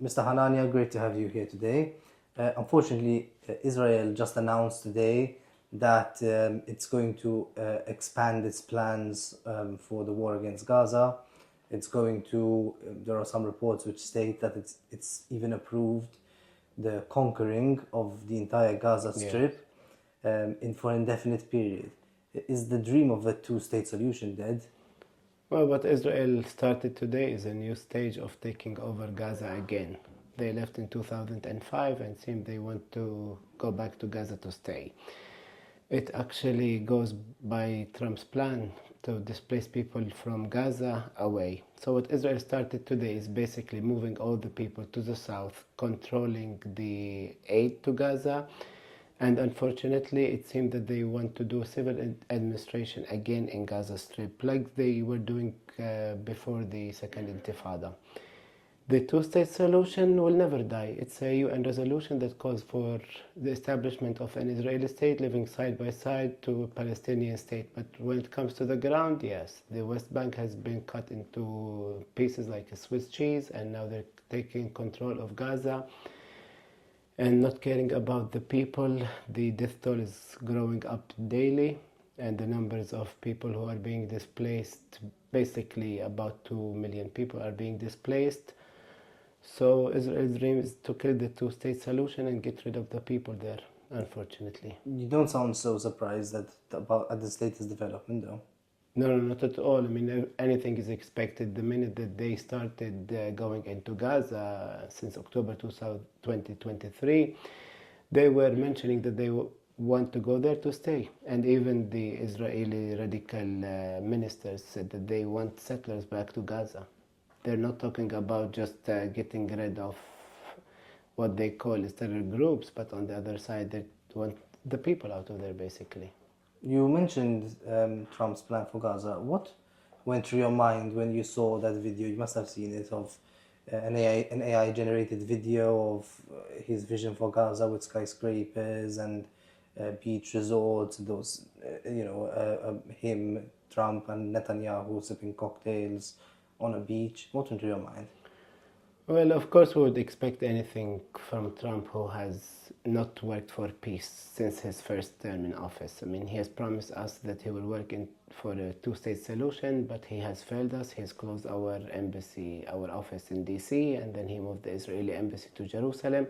Mr. Hanania, great to have you here today. Unfortunately, Israel just announced today that it's going to expand its plans for the war against Gaza. It's going to, there are some reports which state that it's even approved the conquering of the entire Gaza Strip for an indefinite period. Is the dream of a two-state solution dead? Well, what Israel started today is a new stage of taking over Gaza again. They left in 2005 and seem they want to go back to Gaza to stay. It actually goes by Trump's plan to displace people from Gaza away. So what Israel started today is basically moving all the people to the south, controlling the aid to Gaza, and unfortunately it seemed that they want to do civil administration again in Gaza Strip, like they were doing before the Second Intifada. The two-state solution will never die. It's a UN resolution that calls for the establishment of an Israeli state living side by side to a Palestinian state. But when it comes to the ground, yes, the West Bank has been cut into pieces like a Swiss cheese, and now they're taking control of Gaza and not caring about the people. The death toll is growing up daily, and the numbers of people who are being displaced, basically about 2 million people are being displaced. So Israel's dream is to kill the two-state solution and get rid of the people there, unfortunately. You don't sound so surprised at this latest development, though. No, not at all. I mean, anything is expected. The minute that they started going into Gaza since October 2023, they were mentioning that they want to go there to stay. And even the Israeli radical ministers said that they want settlers back to Gaza. They're not talking about just getting rid of what they call terror groups, but on the other side, they want the people out of there, basically. You mentioned Trump's plan for Gaza. What went through your mind when you saw that video? You must have seen it, of an AI-generated video of his vision for Gaza with skyscrapers and beach resorts, those, him, Trump, and Netanyahu sipping cocktails on a beach. What went through your mind? Well, of course, we would expect anything from Trump, who has not worked for peace since his first term in office. I mean, he has promised us that he will work for a two-state solution, but he has failed us. He has closed our embassy, our office in DC, and then he moved the Israeli embassy to Jerusalem.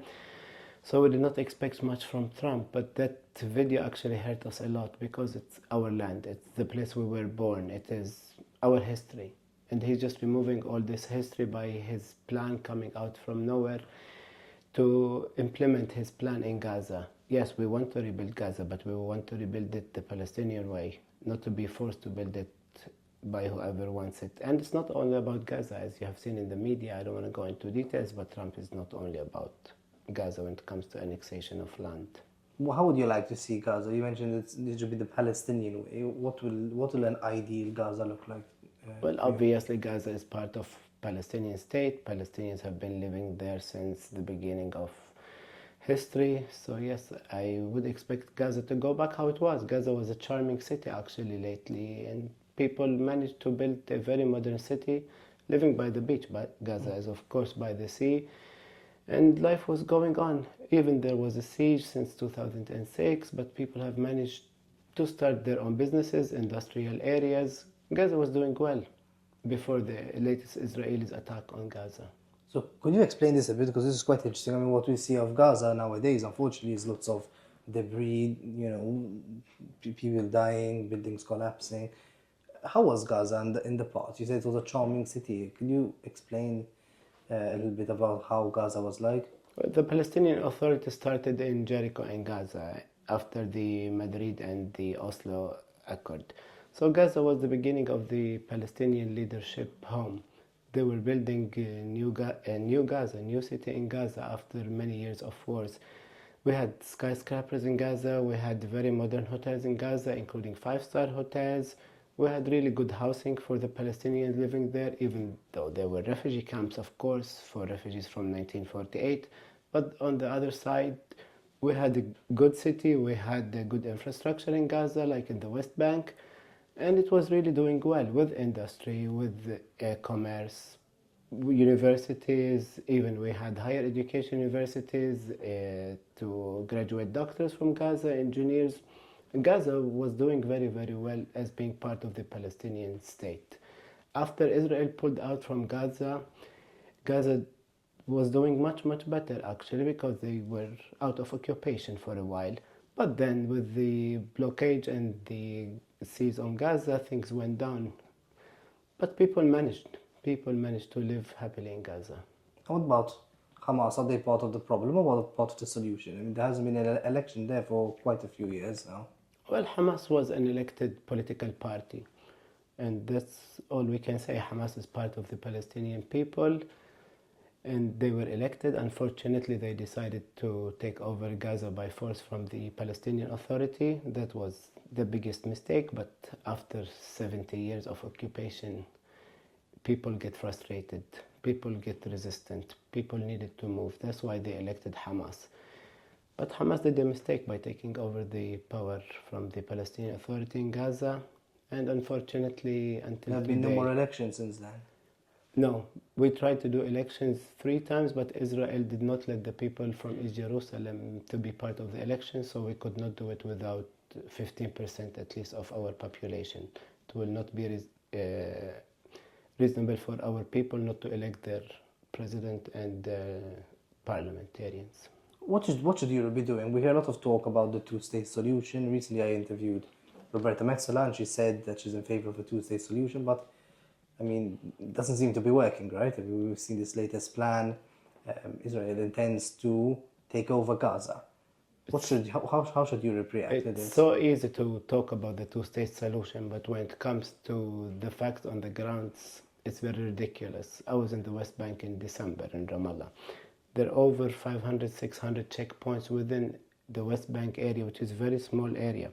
So we did not expect much from Trump, but that video actually hurt us a lot because it's our land. It's the place we were born. It is our history. And he's just removing all this history by his plan coming out from nowhere to implement his plan in Gaza. Yes, we want to rebuild Gaza, but we want to rebuild it the Palestinian way, not to be forced to build it by whoever wants it. And it's not only about Gaza, as you have seen in the media. I don't want to go into details, but Trump is not only about Gaza when it comes to annexation of land. Well, how would you like to see Gaza? You mentioned it should be the Palestinian way. What will an ideal Gaza look like? Well, obviously Gaza is part of Palestinian state. Palestinians have been living there since the beginning of history. So yes, I would expect Gaza to go back how it was. Gaza was a charming city actually lately, and people managed to build a very modern city living by the beach. But Gaza is of course by the sea, and life was going on. Even there was a siege since 2006, but people have managed to start their own businesses, industrial areas. Gaza was doing well before the latest Israeli attack on Gaza. So could you explain this a bit? Because this is quite interesting. I mean, what we see of Gaza nowadays, unfortunately, is lots of debris, people dying, buildings collapsing. How was Gaza in the past? You said it was a charming city. Can you explain a little bit about how Gaza was like? The Palestinian Authority started in Jericho and Gaza after the Madrid and the Oslo Accord. So Gaza was the beginning of the Palestinian leadership home. They were building a new Gaza, a new city in Gaza after many years of wars. We had skyscrapers in Gaza, we had very modern hotels in Gaza, including 5-star hotels. We had really good housing for the Palestinians living there, even though there were refugee camps, of course, for refugees from 1948. But on the other side, we had a good city, we had a good infrastructure in Gaza, like in the West Bank. And it was really doing well with industry, with commerce, universities, even we had higher education universities to graduate doctors from Gaza, engineers. Gaza was doing very, very well as being part of the Palestinian state. After Israel pulled out from Gaza, Gaza was doing much, much better actually because they were out of occupation for a while. But then with the blockade and the siege on Gaza, things went down. But people managed to live happily in Gaza. What about Hamas? Are they part of the problem or part of the solution? I mean, there hasn't been an election there for quite a few years now. Well, Hamas was an elected political party, and that's all we can say. Hamas is part of the Palestinian people, and they were elected. Unfortunately, they decided to take over Gaza by force from the Palestinian Authority. That was the biggest mistake, but after 70 years of occupation, people get frustrated, people get resistant, people needed to move. That's why they elected Hamas. But Hamas did a mistake by taking over the power from the Palestinian Authority in Gaza, and unfortunately, until There have today, been no more elections since then. no, we tried to do elections 3 times, but Israel did not let the people from East Jerusalem to be part of the elections, so we could not do it without 15% at least of our population. It will not be reasonable for our people not to elect their president and parliamentarians. What should Europe be doing? We hear a lot of talk about the two-state solution. Recently, I interviewed Roberta Metsola, and she said that she's in favor of a two-state solution, but I mean, it doesn't seem to be working, right? I mean, we've seen this latest plan. Israel intends to take over Gaza. How should Europe react to It's this? so easy to talk about the two-state solution, but when it comes to the facts on the ground, it's very ridiculous. I was in the West Bank in December in Ramallah. There are over 500, 600 checkpoints within the West Bank area, which is a very small area.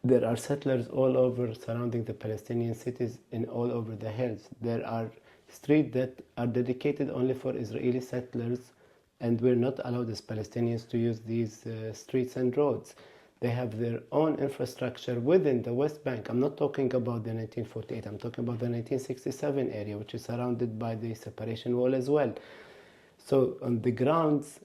There are settlers all over surrounding the Palestinian cities and all over the hills. There are streets that are dedicated only for Israeli settlers, and we're not allowed as Palestinians to use these streets and roads. They have their own infrastructure within the West Bank. I'm not talking about the 1948, I'm talking about the 1967 area, which is surrounded by the separation wall as well. So on the grounds,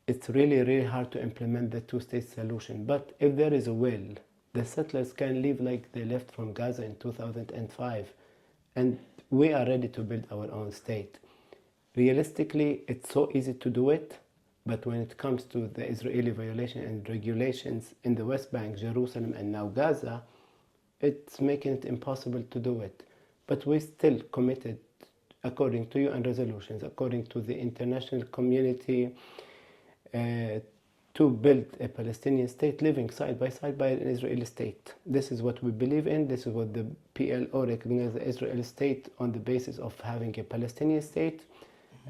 it's really, really hard to implement the two-state solution. But if there is a will, the settlers can live like they left from Gaza in 2005. And we are ready to build our own state. Realistically, it's so easy to do it, but when it comes to the Israeli violation and regulations in the West Bank, Jerusalem, and now Gaza, it's making it impossible to do it. But we're still committed, according to UN resolutions, according to the international community, to build a Palestinian state living side by an Israeli state. This is what we believe in. This is what the PLO recognizes the Israeli state on the basis of having a Palestinian state.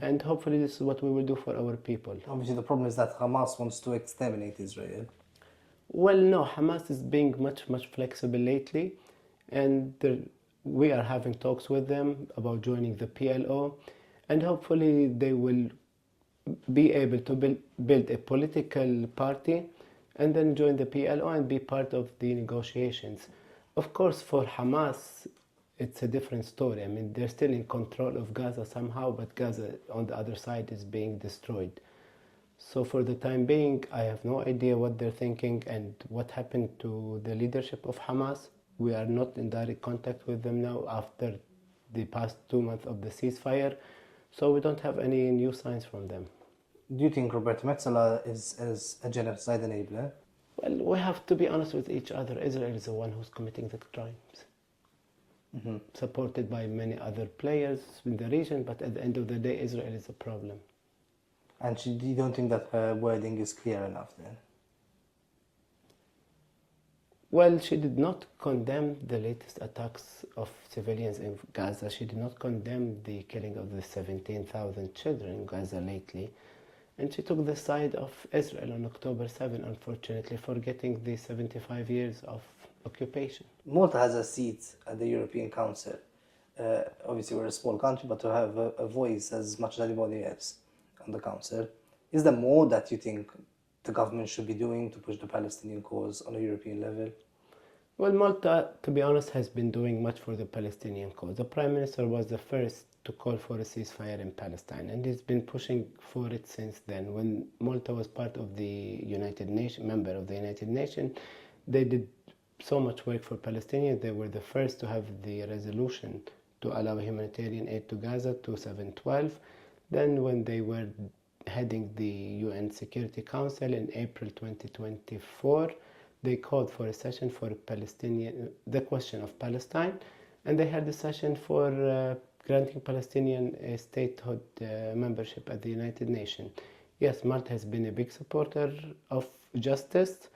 And hopefully this is what we will do for our people. Obviously, the problem is that Hamas wants to exterminate Israel. Well, no, Hamas is being much, much flexible lately. And we are having talks with them about joining the PLO. And hopefully they will be able to build a political party and then join the PLO and be part of the negotiations. Of course, for Hamas, it's a different story. I mean, they're still in control of Gaza somehow, but Gaza on the other side is being destroyed. So for the time being, I have no idea what they're thinking and what happened to the leadership of Hamas. We are not in direct contact with them now after the past 2 months of the ceasefire. So we don't have any new signs from them. Do you think Roberta Metsola is a genocide enabler? Well, we have to be honest with each other. Israel is the one who's committing the crimes. Supported by many other players in the region, but at the end of the day, Israel is a problem. And you don't think that her wording is clear enough then? Well, she did not condemn the latest attacks of civilians in Gaza. She did not condemn the killing of the 17,000 children in Gaza lately. And she took the side of Israel on October 7, unfortunately, forgetting the 75 years of occupation. Malta has a seat at the European Council. Obviously, we're a small country, but to have a voice as much as anybody else on the Council. Is there more that you think the government should be doing to push the Palestinian cause on a European level? Well, Malta, to be honest, has been doing much for the Palestinian cause. The Prime Minister was the first to call for a ceasefire in Palestine, and he's been pushing for it since then. When Malta was part of the United Nations, member of the United Nations, they did so much work for Palestinians. They were the first to have the resolution to allow humanitarian aid to Gaza, 2712. Then when they were heading the UN Security Council in April 2024, they called for a session for the question of Palestine, and they had a session for granting Palestinian a statehood membership at the United Nations. Yes, Malta has been a big supporter of justice,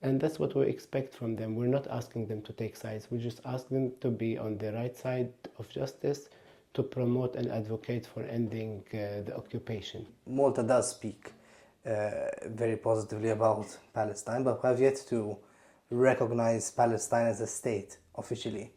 and that's what we expect from them. We're not asking them to take sides. We just ask them to be on the right side of justice, to promote and advocate for ending the occupation. Malta does speak very positively about Palestine, but we have yet to recognize Palestine as a state officially.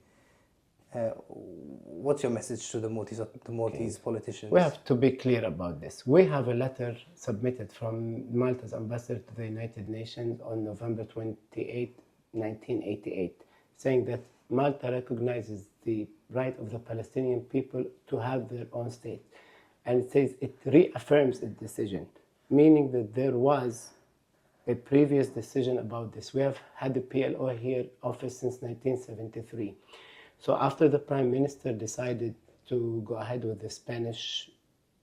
What's your message to the Maltese politicians? We have to be clear about this. We have a letter submitted from Malta's ambassador to the United Nations on November 28, 1988, saying that Malta recognizes the right of the Palestinian people to have their own state. And it says it reaffirms its decision, meaning that there was a previous decision about this. We have had the PLO here office since 1973. So after the Prime Minister decided to go ahead with the Spanish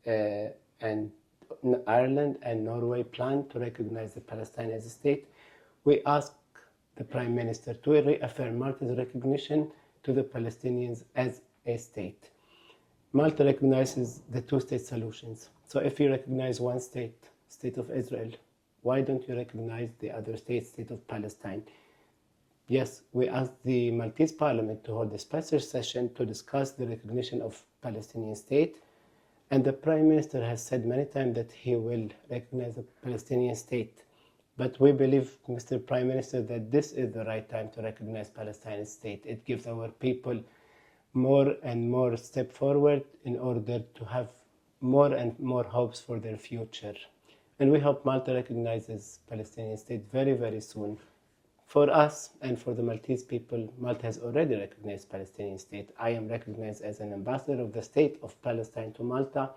and Ireland and Norway plan to recognize the Palestine as a state, we asked the Prime Minister to reaffirm Malta's recognition to the Palestinians as a state. Malta recognizes the two-state solutions. So if you recognize one state, State of Israel, why don't you recognize the other state, State of Palestine? Yes, we asked the Maltese Parliament to hold a special session to discuss the recognition of Palestinian state, and the Prime Minister has said many times that he will recognize the Palestinian state. But we believe, Mr. Prime Minister, that this is the right time to recognize Palestine state. It gives our people more and more step forward in order to have more and more hopes for their future. And we hope Malta recognizes Palestinian state very, very soon. For us and for the Maltese people, Malta has already recognized Palestinian state. I am recognized as an ambassador of the state of Palestine to Malta.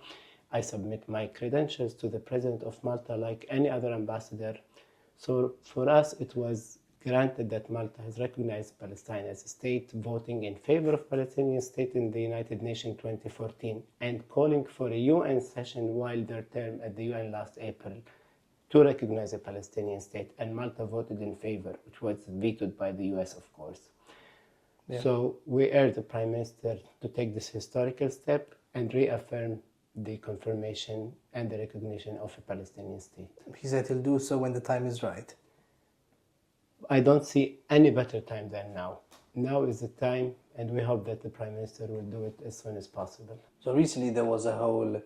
I submit my credentials to the President of Malta like any other ambassador. So for us, it was granted that Malta has recognized Palestine as a state, voting in favor of Palestinian state in the United Nations 2014 and calling for a UN session while their term at the UN last April to recognize a Palestinian state, and Malta voted in favor, which was vetoed by the US, of course. Yeah. So we urge the Prime Minister to take this historical step and reaffirm the confirmation and the recognition of a Palestinian state. He said he'll do so when the time is right. I don't see any better time than now. Now is the time, and we hope that the Prime Minister will do it as soon as possible. So recently there was a whole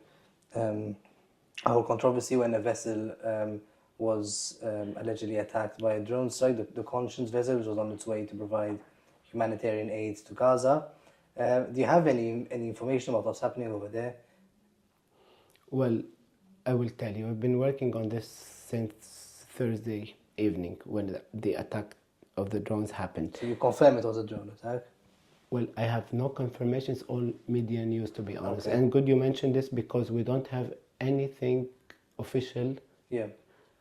controversy when a vessel was allegedly attacked by a drone strike, the Conscience vessel, which was on its way to provide humanitarian aid to Gaza. Do you have any information about what's happening over there? Well, I will tell you. I've been working on this since Thursday evening when the attack of the drones happened. So you confirm it was a drone attack? Well, I have no confirmations, all media news, to be honest. Okay. And good you mentioned this because we don't have anything official. Yeah.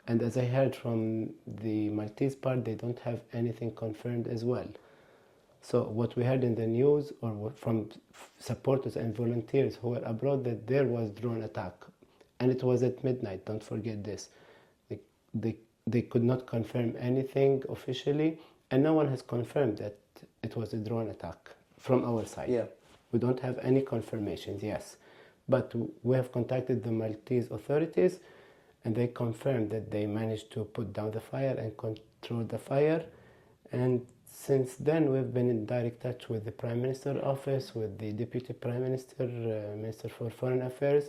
And as I heard from the Maltese part, they don't have anything confirmed as well. So what we heard in the news or from supporters and volunteers who were abroad, that there was drone attack. And it was at midnight, don't forget this. They could not confirm anything officially, and no one has confirmed that it was a drone attack from our side. Yeah. We don't have any confirmations, yes. But we have contacted the Maltese authorities, and they confirmed that they managed to put down the fire and control the fire. And since then, we've been in direct touch with the Prime Minister's office, with the Deputy Prime Minister, Minister for Foreign Affairs,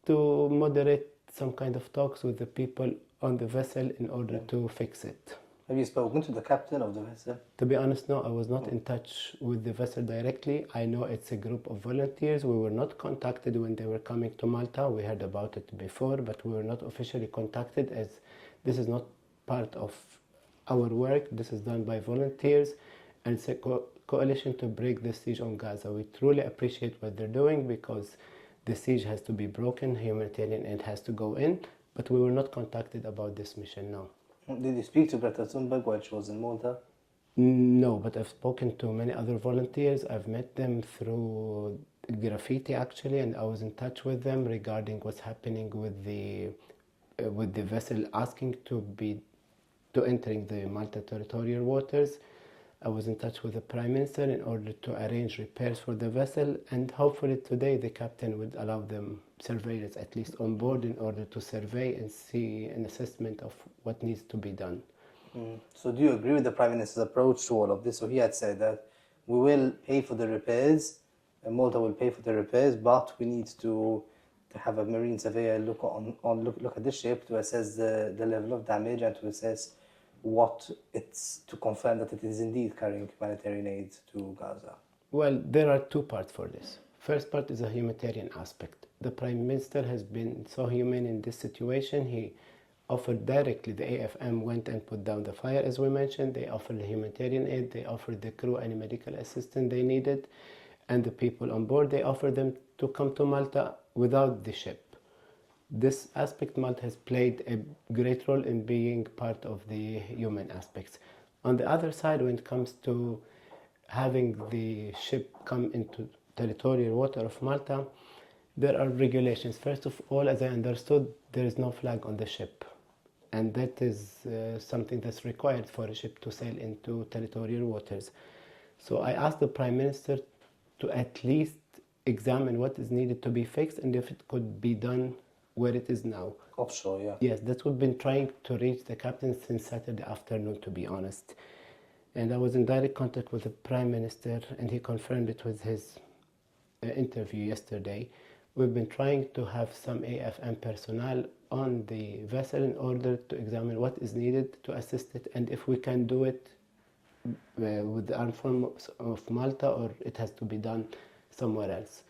to moderate some kind of talks with the people on the vessel in order to fix it. Have you spoken to the captain of the vessel? To be honest, no, I was not in touch with the vessel directly. I know it's a group of volunteers. We were not contacted when they were coming to Malta. We heard about it before, but we were not officially contacted, as this is not part of our work. This is done by volunteers, and it's a coalition to break the siege on Gaza. We truly appreciate what they're doing because the siege has to be broken, humanitarian aid has to go in, but we were not contacted about this mission, no. Did you speak to Greta Thunberg while she was in Malta? No, but I've spoken to many other volunteers. I've met them through graffiti actually, and I was in touch with them regarding what's happening with the vessel asking to entering the Malta territorial waters. I was in touch with the Prime Minister in order to arrange repairs for the vessel, and hopefully today the captain would allow them surveyors at least on board in order to survey and see an assessment of what needs to be done. So do you agree with the Prime Minister's approach to all of this? So he had said that we will pay for the repairs, and Malta will pay for the repairs, but we need to have a marine surveyor look at the ship to assess the level of damage and to assess to confirm that it is indeed carrying humanitarian aid to Gaza. Well, there are two parts for this. First part is a humanitarian aspect. The Prime Minister has been so humane in this situation. He offered directly, the AFM went and put down the fire, as we mentioned. They offered the humanitarian aid, they offered the crew any medical assistance they needed, and the people on board, they offered them to come to Malta without the ship. This aspect, Malta has played a great role in being part of the human aspects. On the other side, when it comes to having the ship come into territorial water of Malta, there are regulations. First of all, as I understood, there is no flag on the ship. And that is something that's required for a ship to sail into territorial waters. So I asked the Prime Minister to at least examine what is needed to be fixed and if it could be done where it is now. Offshore, yeah. Yes, that's what we've been trying to reach the captain since Saturday afternoon, to be honest. And I was in direct contact with the Prime Minister, and he confirmed it with his interview yesterday. We've been trying to have some AFM personnel on the vessel in order to examine what is needed to assist it, and if we can do it with the armed forces of Malta, or it has to be done somewhere else.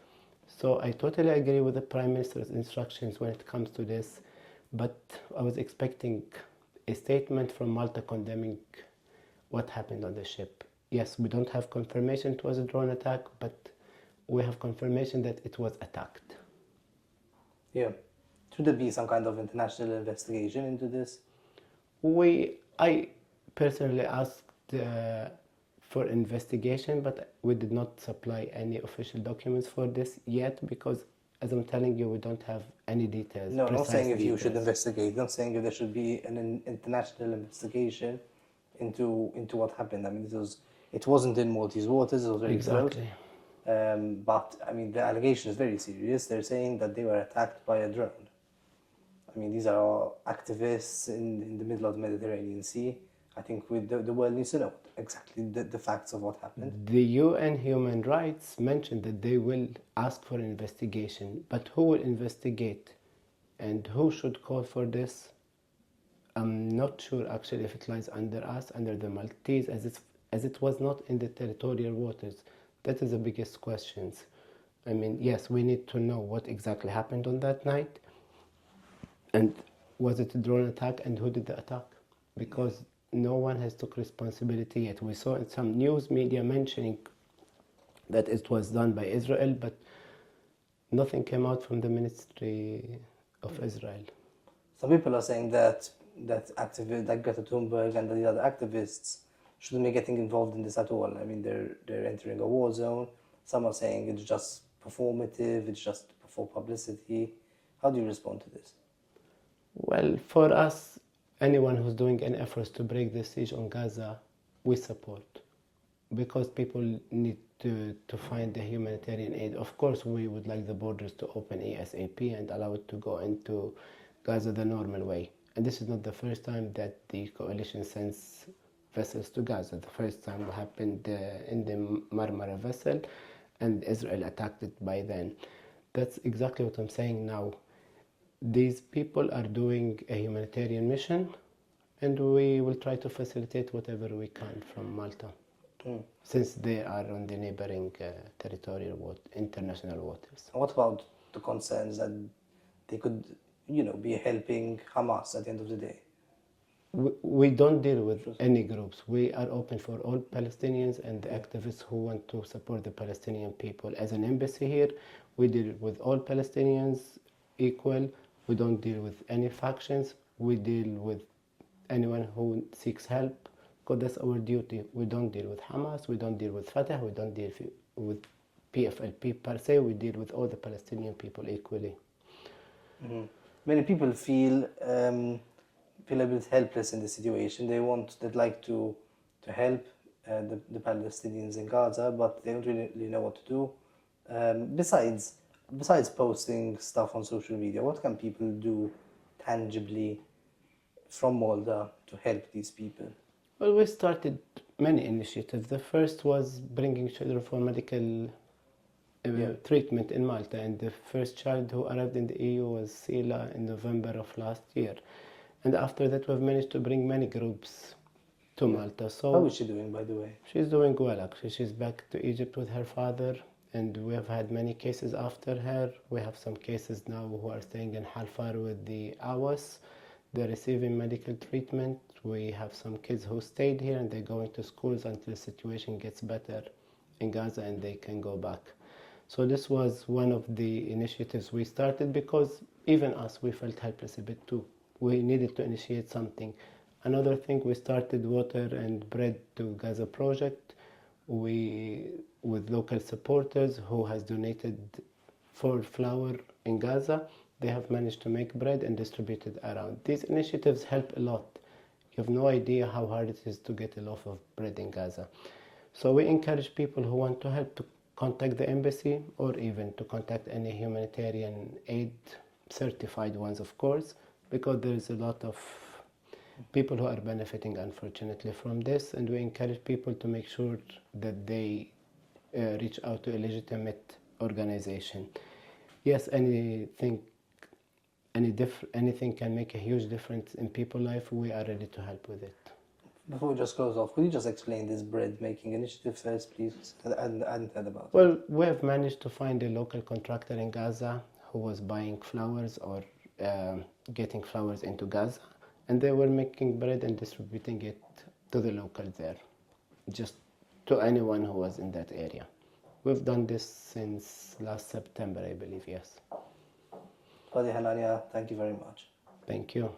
So I totally agree with the Prime Minister's instructions when it comes to this, but I was expecting a statement from Malta condemning what happened on the ship. Yes, we don't have confirmation it was a drone attack, but we have confirmation that it was attacked. Yeah. Should there be some kind of international investigation into this? I personally asked for investigation, but we did not supply any official documents for this yet because, as I'm telling you, we don't have any details. No, I'm not saying if you should investigate. I'm saying if there should be an international investigation into what happened. I mean, it wasn't in Maltese waters. It was very close. But I mean, the allegation is very serious. They're saying that they were attacked by a drone. I mean, these are activists in the middle of the Mediterranean Sea. I think the world needs to know exactly the facts of what happened. The UN Human Rights mentioned that they will ask for an investigation, but who will investigate and who should call for this? I'm not sure actually if it lies under us, under the Maltese, as it was not in the territorial waters. That is the biggest questions. I mean, yes, we need to know what exactly happened on that night, and was it a drone attack, and who did the attack? Because no one has took responsibility yet. We saw in some news media mentioning that it was done by Israel, but nothing came out from the Ministry of Israel. Some people are saying that activists like Greta Thunberg and the other activists shouldn't be getting involved in this at all. I mean, they're entering a war zone. Some are saying it's just performative, it's just for publicity. How do you respond to this? Well, for us, anyone who's doing any efforts to break the siege on Gaza, we support, because people need to find the humanitarian aid. Of course, we would like the borders to open ASAP and allow it to go into Gaza the normal way. And this is not the first time that the coalition sends vessels to Gaza. The first time happened in the Marmara vessel, and Israel attacked it by then. That's exactly what I'm saying now. These people are doing a humanitarian mission, and we will try to facilitate whatever we can from Malta, since they are on the neighboring territorial international waters. What about the concerns that they could, be helping Hamas at the end of the day? We don't deal with any groups. We are open for all Palestinians and the activists who want to support the Palestinian people. As an embassy here, we deal with all Palestinians equal. We don't deal with any factions. We deal with anyone who seeks help, because that's our duty. We don't deal with Hamas, we don't deal with Fatah, we don't deal with PFLP per se. We deal with all the Palestinian people equally. Many people feel a bit helpless in the situation. They'd like to help the Palestinians in Gaza, but they don't really know what to do. Besides posting stuff on social media, what can people do tangibly from Malta to help these people? Well, we started many initiatives. The first was bringing children for medical treatment in Malta, and the first child who arrived in the EU was Sila in November of last year. And after that, we've managed to bring many groups to Malta. So how is she doing, by the way? She's doing well, actually. She's back to Egypt with her father, and we have had many cases after her. We have some cases now who are staying in Halfar with the Awas. They're receiving medical treatment. We have some kids who stayed here and they're going to schools until the situation gets better in Gaza and they can go back. So this was one of the initiatives we started, because even us, we felt helpless a bit too. We needed to initiate something. Another thing, we started Water and Bread to Gaza project. With local supporters who has donated for flour in Gaza, they have managed to make bread and distribute it around. These initiatives help a lot. You have no idea how hard it is to get a loaf of bread in Gaza. So we encourage people who want to help to contact the embassy, or even to contact any humanitarian aid, certified ones of course, because there's a lot of people who are benefiting unfortunately from this, and we encourage people to make sure that they reach out to a legitimate organization. Yes, anything can make a huge difference in people's life. We are ready to help with it. Before we just close off, could you just explain this bread making initiative first, please? I hadn't heard about it. Well, we have managed to find a local contractor in Gaza who was buying flowers or getting flowers into Gaza, and they were making bread and distributing it to the locals there, just to anyone who was in that area. We've done this since last September, I believe, yes. Fadi Hanania, thank you very much. Thank you.